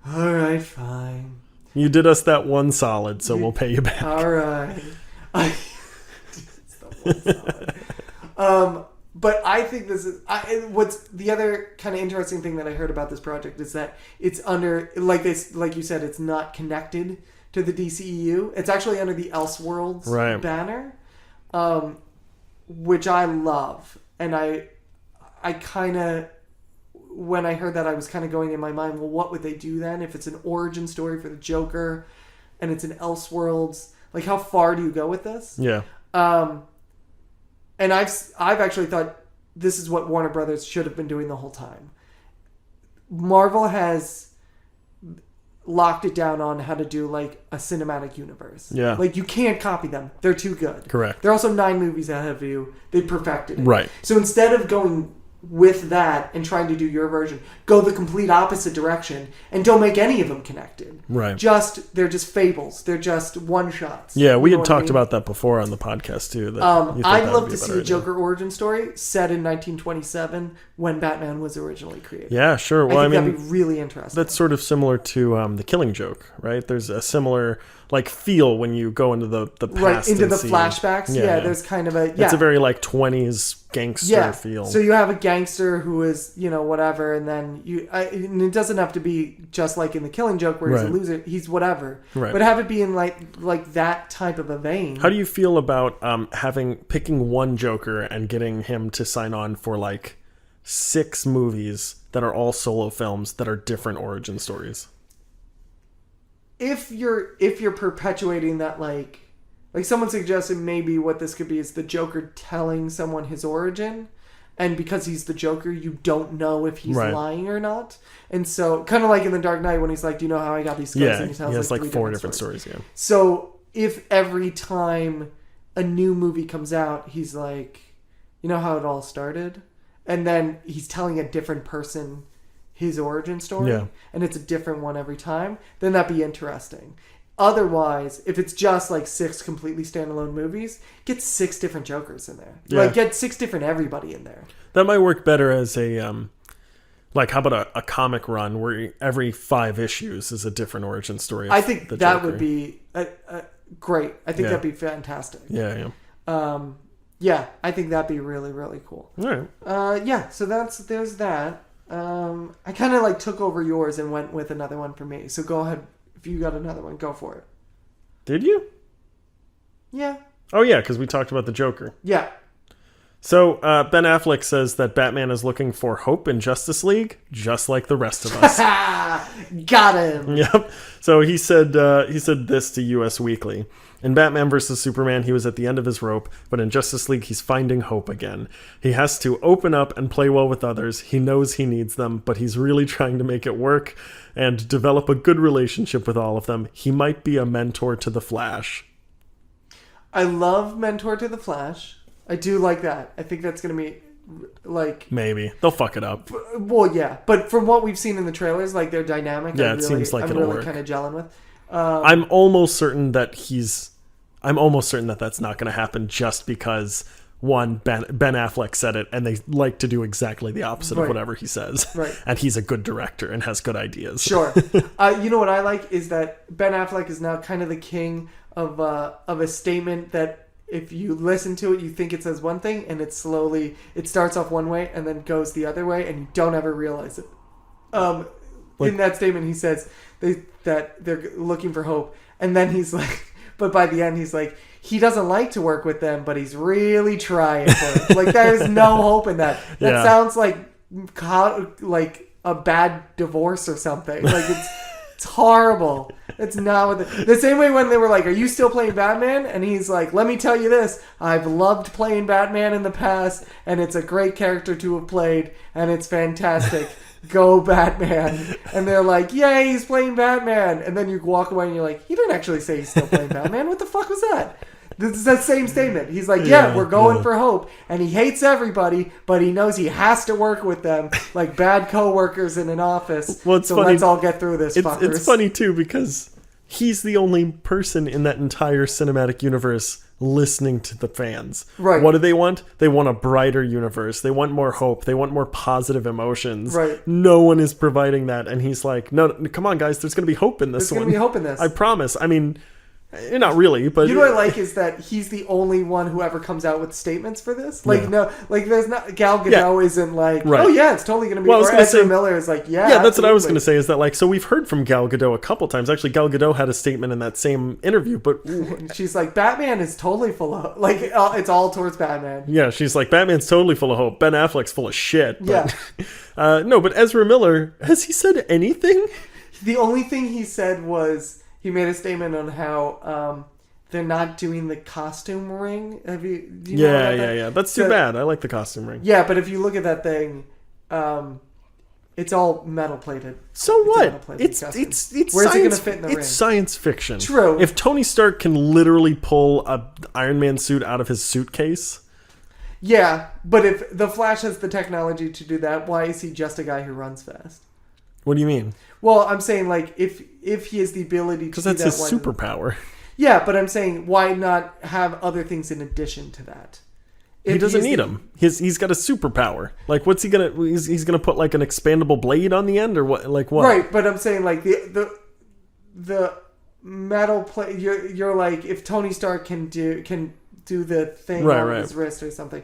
All right, fine. You did us that one solid, so we'll pay you back. All right. It's the one solid. But I think this is what's the other kind of interesting thing that I heard about this project is that it's under like you said, it's not connected to the DCEU. It's actually under the Elseworlds banner, which I love. And I kind of, when I heard that, I was kind of going in my mind, well, what would they do then if it's an origin story for the Joker and it's an Elseworlds? Like, how far do you go with this? Yeah. And I've actually thought this is what Warner Brothers should have been doing the whole time. Marvel has locked it down on how to do like a cinematic universe. Yeah. Like you can't copy them. They're too good. Correct. They're also 9 movies ahead of you. They perfected it. Right. So instead of going with that and trying to do your version, go the complete opposite direction and don't make any of them connected. Right. They're just fables. They're just one shots. Yeah, we had talked about that before on the podcast too. I'd love to see a Joker origin story set in 1927 when Batman was originally created. Yeah, sure. Well, I think that'd be really interesting. That's sort of similar to The Killing Joke, right? There's a similar like feel when you go into the past, right, into the see, flashbacks. Yeah, there's kind of a It's a very like 20s gangster feel. So you have a gangster who is, whatever, and then and it doesn't have to be just like in The Killing Joke where he's a loser. He's whatever. Right. But have it be in like that type of a vein. How do you feel about picking one Joker and getting him to sign on for like 6 movies that are all solo films that are different origin stories? If you're perpetuating that, like someone suggested maybe what this could be is the Joker telling someone his origin, and because he's the Joker, you don't know if he's lying or not. And so, kind of like in The Dark Knight when he's like, "Do you know how I got these scars?" Yeah, and he tells he has like 4 different stories. Yeah. So if every time a new movie comes out, he's like, "You know how it all started," and then he's telling a different person his origin story, and it's a different one every time, then that'd be interesting. Otherwise, if it's just like 6 completely standalone movies, get 6 different Jokers in there. Yeah. Like get 6 different everybody in there. That might work better as a like how about a comic run where every 5 issues is a different origin story. I think that would be great. I think that'd be fantastic. Yeah. Yeah, I think that'd be really, really cool. All right. So there's that. I kind of like took over yours and went with another one for me. So go ahead. If you got another one, go for it. Did you? Yeah. Oh, yeah, because we talked about the Joker. Yeah. So Ben Affleck says that Batman is looking for hope in Justice League, just like the rest of us. Got him. Yep. So he said this to US Weekly. In Batman vs. Superman, he was at the end of his rope, but in Justice League, he's finding hope again. He has to open up and play well with others. He knows he needs them, but he's really trying to make it work and develop a good relationship with all of them. He might be a mentor to the Flash. I love mentor to the Flash. I do like that. I think that's going to be like... Maybe. They'll fuck it up. Well, yeah. But from what we've seen in the trailers, like their dynamic, it seems like it'll work. I'm really kind of gelling with. I'm almost certain that that's not going to happen just because one, Ben Affleck said it, and they like to do exactly the opposite of whatever he says. Right. And he's a good director and has good ideas. Sure. You know what I like is that Ben Affleck is now kind of the king of a statement that if you listen to it, you think it says one thing, and it starts off one way and then goes the other way, and you don't ever realize it. In that statement, he says that they're looking for hope, and then he's like, but by the end, he's like, he doesn't like to work with them, but he's really trying for it. Like, there's no hope in that. That sounds like a bad divorce or something. Like, it's horrible. It's not what the same way when they were like, are you still playing Batman? And he's like, let me tell you this. I've loved playing Batman in the past, and it's a great character to have played, and it's fantastic. Go Batman. And they're like, yay, he's playing Batman. And then you walk away and you're like, he didn't actually say he's still playing Batman. What the fuck was that? This is that same statement. He's like, we're going for hope. And he hates everybody, but he knows he has to work with them like bad coworkers in an office. Well, it's so funny. let's all get through this, fuckers. It's funny, too, because he's the only person in that entire cinematic universe listening to the fans. Right. What do they want? They want a brighter universe. They want more hope. They want more positive emotions. Right. No one is providing that. And he's like, no, come on, guys. There's going to be hope in this one. There's going to be hope in this. I promise. I mean, not really, but... You know what I like is that he's the only one who ever comes out with statements for this. Like, no, like there's not... Gal Gadot isn't like, oh yeah, it's totally going to be... Well, Ezra Miller is like, yeah, that's what I was going to say, is that like, so we've heard from Gal Gadot a couple times. Actually, Gal Gadot had a statement in that same interview, but... She's like, Batman is totally full of... Like, it's all towards Batman. Yeah, she's like, Batman's totally full of hope. Ben Affleck's full of shit. But, yeah. No, but Ezra Miller, has he said anything? The only thing he said was, he made a statement on how... they're not doing the costume ring. Do you know about that? Yeah. That's too bad. I like the costume ring. Yeah, but if you look at that thing, it's all metal plated. So what? It's Where's it going to fit in the ring? It's science fiction. True. If Tony Stark can literally pull a Iron Man suit out of his suitcase. Yeah, but if the Flash has the technology to do that, why is he just a guy who runs fast? What do you mean? Well, I'm saying like if he has the ability to, because that's his superpower. Yeah, but I'm saying, why not have other things in addition to that? He doesn't need them. He's got a superpower. Like, what's he gonna? He's gonna put like an expandable blade on the end, or what? Like what? Right, but I'm saying like the metal plate. You're like, if Tony Stark can do the thing on his wrist or something.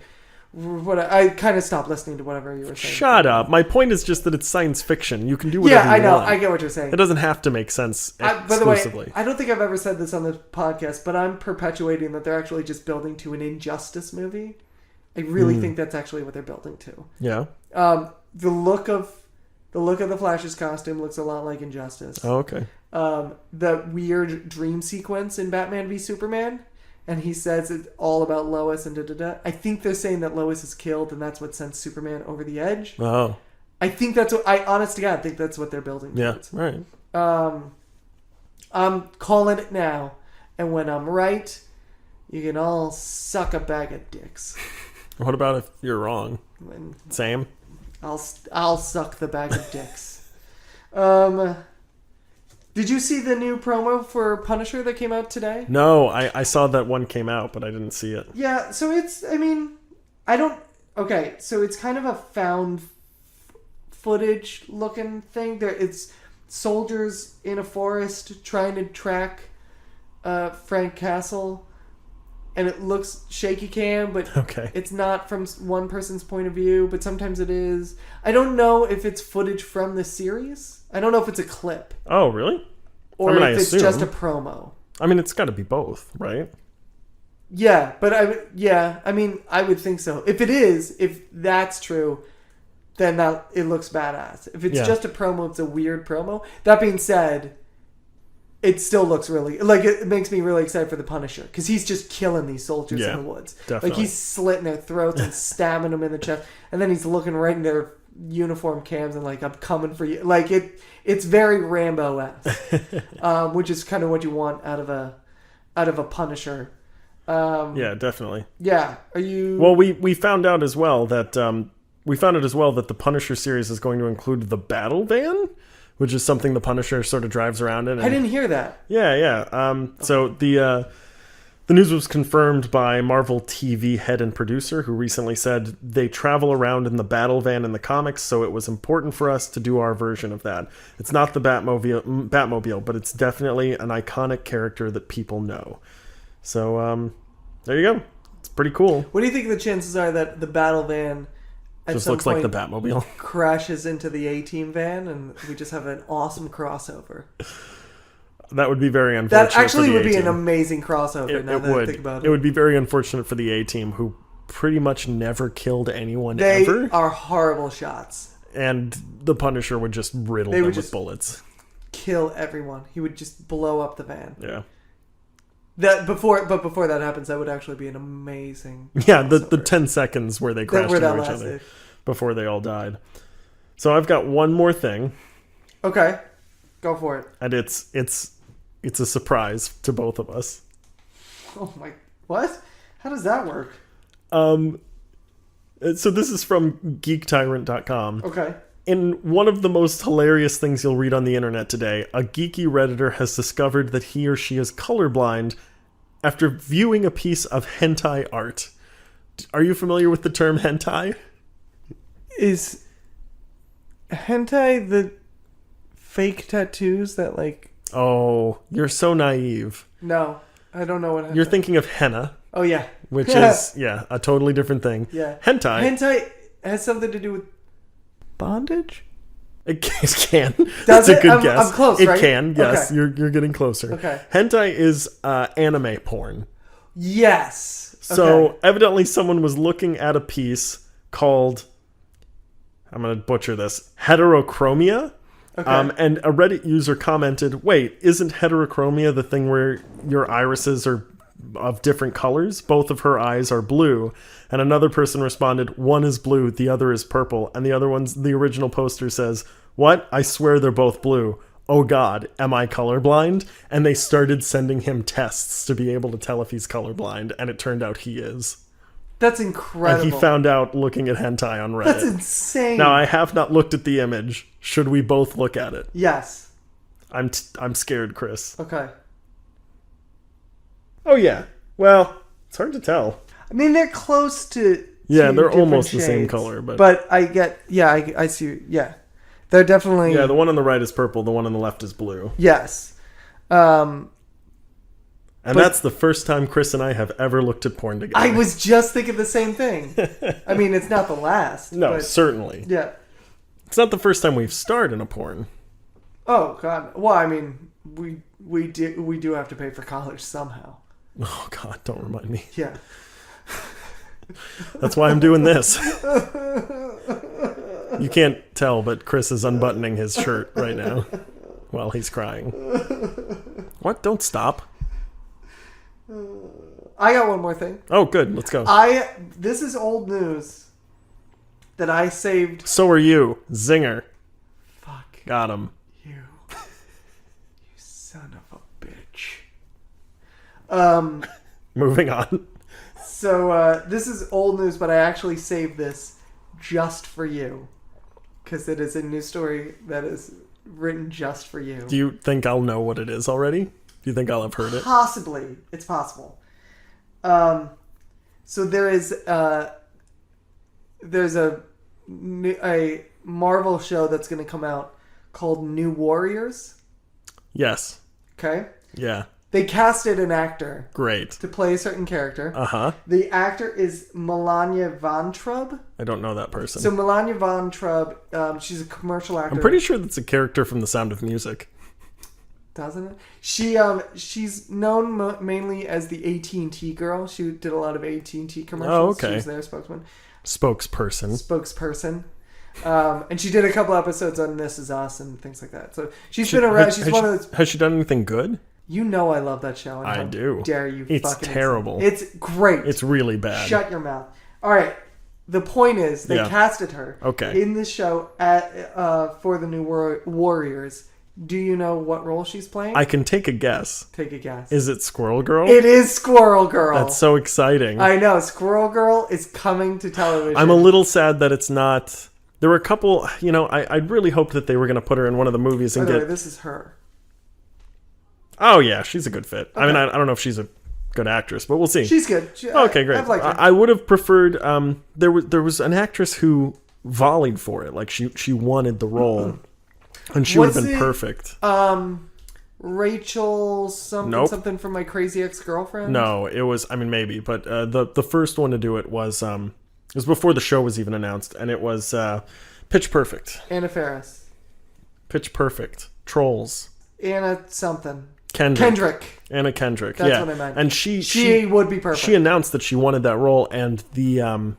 I kind of stopped listening to whatever you were saying. Shut up. My point is just that it's science fiction. You can do whatever you want. Yeah, I know. I get what you're saying. It doesn't have to make sense exclusively. By the way, I don't think I've ever said this on the podcast, but I'm perpetuating that they're actually just building to an Injustice movie. I really think that's actually what they're building to. Yeah. The look of the Flash's costume looks a lot like Injustice. Oh, okay. The weird dream sequence in Batman v Superman. And he says it's all about Lois and da-da-da. I think they're saying that Lois is killed and that's what sends Superman over the edge. Oh. I think that's what... honest to God, think that's what they're building towards. Yeah, right. I'm calling it now. And when I'm right, you can all suck a bag of dicks. What about if you're wrong? Same? I'll suck the bag of dicks. Did you see the new promo for Punisher that came out today? No, I saw that one came out, but I didn't see it. Yeah, so it's, I mean, okay, so it's kind of a found footage looking thing. It's soldiers in a forest trying to track Frank Castle, and it looks shaky cam, but it's not from one person's point of view, but sometimes it is. I don't know if it's footage from the series. I don't know if it's a clip. Oh, really? Or if it's just a promo. I mean, it's got to be both, right? Yeah, but I mean, I would think so. If that's true, then it looks badass. If it's just a promo, it's a weird promo. That being said, it still looks really... Like, it makes me really excited for the Punisher. Because he's just killing these soldiers in the woods. Definitely. Like, he's slitting their throats and stabbing them in the chest. And then he's looking right in their uniform cams and like, I'm coming for you. Like, it's very Rambo-esque. Which is kind of what you want out of a Punisher. Yeah, definitely. Yeah. Are you... Well, we found out as well that... the Punisher series is going to include the battle van, which is something the Punisher sort of drives around in. I didn't hear that. Yeah. So The news was confirmed by Marvel TV head and producer, who recently said they travel around in the battle van in the comics, so it was important for us to do our version of that. It's not the Batmobile, but it's definitely an iconic character that people know. So, there you go. It's pretty cool. What do you think the chances are that the battle van Just looks like the Batmobile. crashes into the A-Team van and we just have an awesome crossover? That would be very unfortunate. That actually for the would be A-Team. an amazing crossover. I think about it. It would be very unfortunate for the A-Team, who pretty much never killed anyone They ever. are horrible shots. And the Punisher would just riddle them with bullets. Kill everyone. He would just blow up the van. Yeah. Before that happens, that would actually be an amazing. Yeah, the 10 seconds where they crashed into each lasted. other before they all died. So I've got one more thing. Okay, go for it. And it's a surprise to both of us. Oh my! What? How does that work? So this is from GeekTyrant.com. Okay. In one of the most hilarious things you'll read on the internet today, a geeky Redditor has discovered that he or she is colorblind after viewing a piece of hentai art. Are you familiar with the term hentai? Is hentai the fake tattoos that like... Oh, you're so naive. No, I don't know what hentai... You're thinking of henna. Oh, yeah. Which is, a totally different thing. Yeah. Hentai. Hentai has something to do with bondage? It can. That's a good guess. I'm close, it right? can, yes. Okay. You're getting closer. Okay. Hentai is anime porn. Yes. So evidently someone was looking at a piece called, I'm going to butcher this, heterochromia. Okay. And a Reddit user commented, wait, isn't heterochromia the thing where your irises are of different colors? Both of her eyes are blue. And another person responded, one is blue, the other is purple. And the original poster says, what? I swear they're both blue. Oh God, am I colorblind? And they started sending him tests to be able to tell if he's colorblind. And it turned out he is. That's incredible. And he found out looking at hentai on Reddit. That's insane. Now, I have not looked at the image. Should we both look at it? Yes. I'm scared, Chris. Okay. Oh, yeah. Well, it's hard to tell. I mean, they're close to Yeah, they're different almost the same shades, color. But I get... Yeah, I see. Yeah. They're definitely... yeah, the one on the right is purple. The one on the left is blue. Yes. And that's the first time Chris and I have ever looked at porn together. I was just thinking the same thing. I mean, it's not the last. No, but, certainly. yeah. It's not the first time we've starred in a porn. Oh, God. Well, I mean, we do have to pay for college somehow. Oh, God, don't remind me. Yeah. That's why I'm doing this. You can't tell, but Chris is unbuttoning his shirt right now while he's crying. What? Don't stop. I got one more thing. Oh, good. Let's go. This is old news that I saved. So are you. Zinger. Fuck. Got him. You son of a bitch. Moving on. So this is old news, but I actually saved this just for you. Because it is a news story that is written just for you. Do you think I'll know what it is already? Do you think I'll have heard it? Possibly. It's possible. So there's a Marvel show that's going to come out called New Warriors. Yes. Okay? Yeah. They casted an actor. Great. To play a certain character. Uh-huh. The actor is Melania Von Trub. I don't know that person. So Melania Von Trub, she's a commercial actor. I'm pretty sure that's a character from The Sound of Music. Doesn't it? She's known mainly as the AT&T girl. She did a lot of AT&T commercials. Oh, okay. She was their spokesperson. And she did a couple episodes on This Is Us and things like that. So she's been around. She's one of those. Has she done anything good? You know I love that show. And I do. Dare you? It's fucking terrible. It's great. It's really bad. Shut your mouth. All right. The point is, they casted her in this show for the New Warriors. Do you know what role she's playing? I can take a guess. Take a guess. Is it Squirrel Girl? It is Squirrel Girl. That's so exciting. I know. Squirrel Girl is coming to television. I'm a little sad that it's not. There were a couple, I really hoped that they were going to put her in one of the movies and By the way, this is her. Oh, yeah, she's a good fit. Okay. I mean, I don't know if she's a good actress, but we'll see. She's good. Okay, great. I've liked her. I would have preferred. There was an actress who volleyed for it. Like she wanted the role, and she would have been perfect. Rachel something from My Crazy Ex-Girlfriend. No, it was. I mean, maybe, but the first one to do it was before the show was even announced, and it was Pitch Perfect. Anna Faris. Pitch Perfect. Trolls. Anna something. Kendrick. Anna Kendrick. That's what I meant. And she would be perfect. She announced that she wanted that role, and the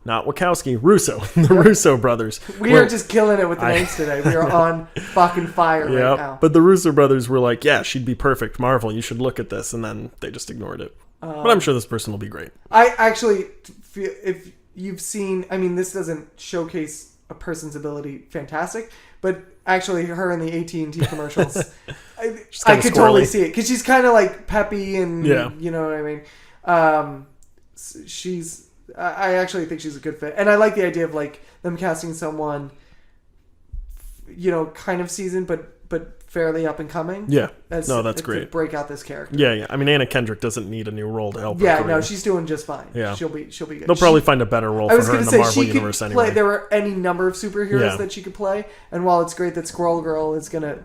not Wachowski, Russo, the Russo brothers. We are just killing it with the names today. We are on fucking fire right now. But the Russo brothers were like, yeah, she'd be perfect. Marvel, you should look at this. And then they just ignored it. But I'm sure this person will be great. I actually feel, if you've seen, I mean, this doesn't showcase a person's ability fantastic, but actually her in the AT&T commercials, I could totally see it. Because she's kind of like peppy and, you know what I mean? I actually think she's a good fit. And I like the idea of like them casting someone, you know, kind of seasoned, but fairly up and coming. Yeah. That's great. To break out this character. Yeah. I mean, Anna Kendrick doesn't need a new role to help her. Yeah, no, she's doing just fine. Yeah. She'll be good. They'll probably find a better role for her in the Marvel universe anyway. There are any number of superheroes that she could play, and while it's great that Squirrel Girl is gonna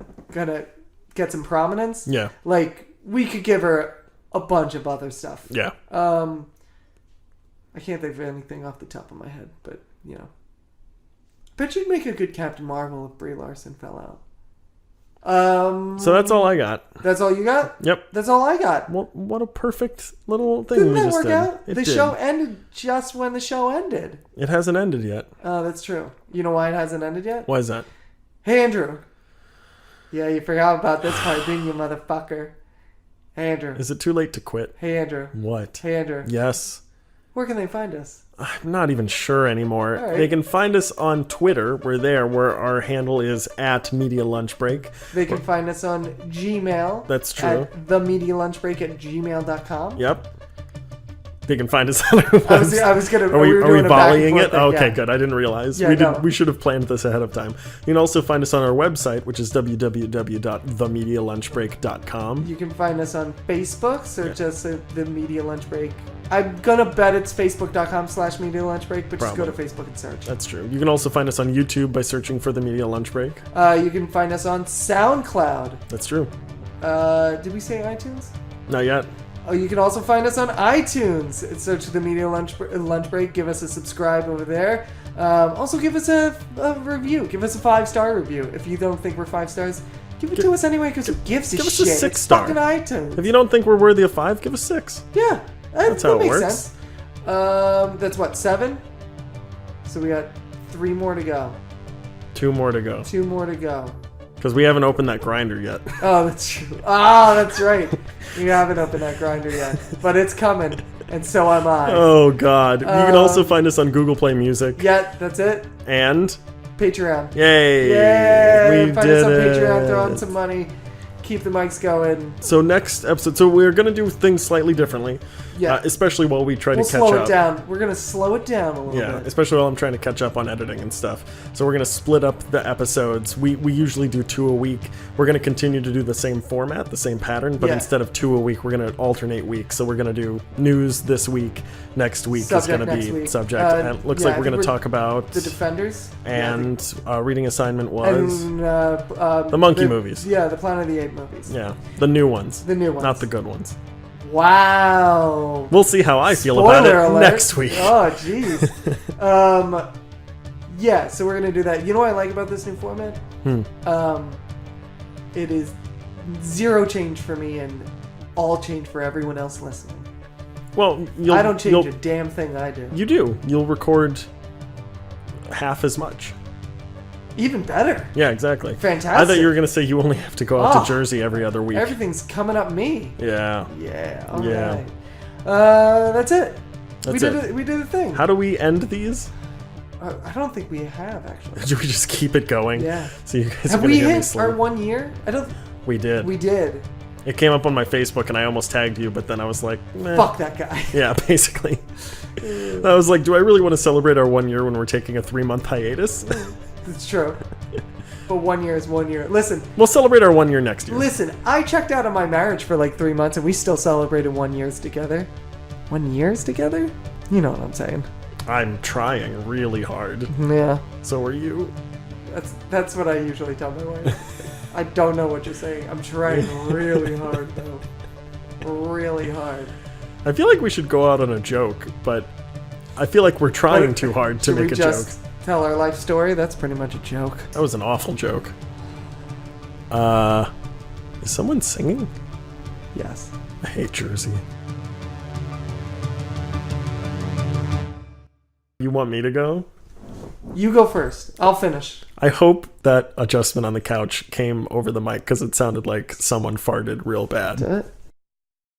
get some prominence, like we could give her a bunch of other stuff. Yeah. I can't think of anything off the top of my head, but you know, bet you'd make a good Captain Marvel if Brie Larson fell out. So that's all I got. That's all you got? Yep. That's all I got. Well, what a perfect little thing Didn't we that just work did. out? It The did. show ended just when the show ended. It hasn't ended yet. Oh, that's true. You know why it hasn't ended yet? Why is that? Hey, Andrew. Yeah, you forgot about this part, didn't you, motherfucker? Hey, Andrew. Is it too late to quit? Hey, Andrew. What? Hey, Andrew. Yes. Where can they find us? I'm not even sure anymore. All right. They can find us on Twitter. We're there, where our handle is @MediaLunchBreak. They can find us on Gmail. That's true. At themedialunchbreak@gmail.com. Yep. They can find us on our website. I was gonna. Are we volleying it? Thing, okay, good. I didn't realize. Yeah, We should have planned this ahead of time. You can also find us on our website, which is www.themedialunchbreak.com. You can find us on Facebook. Search us at The Media Lunch Break. I'm gonna bet it's facebook.com/Media Lunch Break, but just go to Facebook and search. That's true. You can also find us on YouTube by searching for The Media Lunch Break. You can find us on SoundCloud. That's true. Did we say iTunes? Not yet. Oh, you can also find us on iTunes. Search The Media Lunch Break. Give us a subscribe over there. Also, give us a review. Give us a 5-star review. If you don't think we're 5 stars, give it to us anyway, because who gives a shit? Give us a 6-star. It's fucking iTunes. If you don't think we're worthy of 5, give us 6. Yeah. That's how it makes works. Sense. That's what, 7? So we got 3 more to go. 2 more to go. 2 more to go. Because we haven't opened that grinder yet. Oh, that's true. Oh, that's right. We haven't opened that grinder yet. But it's coming. And so am I. Oh, God. You can also find us on Google Play Music. Yeah, that's it. And? Patreon. Yay. Yay. Find us on Patreon. Throw in some money. Keep the mics going. So next episode, so we're going to do things slightly differently. Yeah. Especially while we try to catch up. We'll slow it down. We're going to slow it down a little bit. Yeah, especially while I'm trying to catch up on editing and stuff. So we're going to split up the episodes. We usually do 2 a week. We're going to continue to do the same format, the same pattern, but instead of 2 a week, we're going to alternate weeks. So we're going to do news this week. Next week Subject is going to be week. subject. And it looks like we're going to talk about The Defenders. And reading assignment was and, the Monkey movies. Yeah, the Planet of the Apes movies. Yeah, the new ones. The new ones. Not the good ones. Wow. We'll see how I feel about it alert. next week. Oh, jeez. Yeah, so we're going to do that. You know what I like about this new format? It is 0 change for me and all change for everyone else listening. Well, I don't change a damn thing I do. You do. You'll record half as much. Even better. Yeah, exactly. Fantastic. I thought you were going to say you only have to go out to Jersey every other week. Everything's coming up me. Yeah. Yeah. All Yeah. right. That's it. We did the thing. How do we end these? I don't think we have, actually. Do we just keep it going? Yeah. So you guys have are we gonna hit our 1 year? I don't. We did. We did. It came up on my Facebook and I almost tagged you, but then I was like, meh. Fuck that guy. Yeah, basically. I was like, do I really want to celebrate our 1 year when we're taking a 3-month hiatus? It's true. But 1 year is 1 year. Listen, We'll celebrate our 1 year next year. listen. I checked out of my marriage for like 3 months, and we still celebrated 1 year together. 1 year's together? You know what I'm saying? I'm trying really hard. Yeah. So are you. That's what I usually tell my wife. I don't know what you're saying. I'm trying really hard though. Really hard. I feel like we should go out on a joke, but I feel like we're trying too hard to Should make we a joke. just tell our life story? That's pretty much a joke. That was an awful joke. Is someone singing? Yes. I hate Jersey. You want me to go? You go first. I'll finish. I hope that adjustment on the couch came over the mic because it sounded like someone farted real bad. Did it?